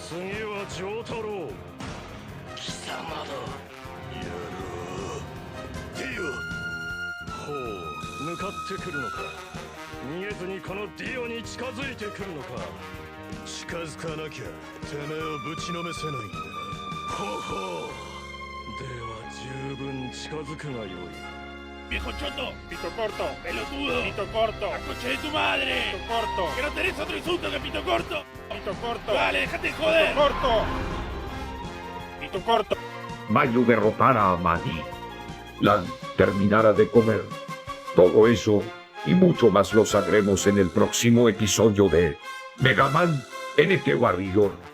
次は丈太郎。貴様だ。やろう。ディオ。ほう、向かってくるのか。逃げずにこのディオに近づいてくるのか。近づかなきゃてめえをぶちのめせないんだ。ほほう。では十分近づくがよい。Viejo choto, pito corto, pelotudo, pito corto, la concha de tu madre, pito corto, que no tenés otro insulto que pito corto, pito corto, dale, déjate de joder, pito corto, pito corto. Mayu derrotara a Mani. Lan terminara de comer. Todo eso y mucho más lo sabremos en el próximo episodio de Mega Man NT Warrior.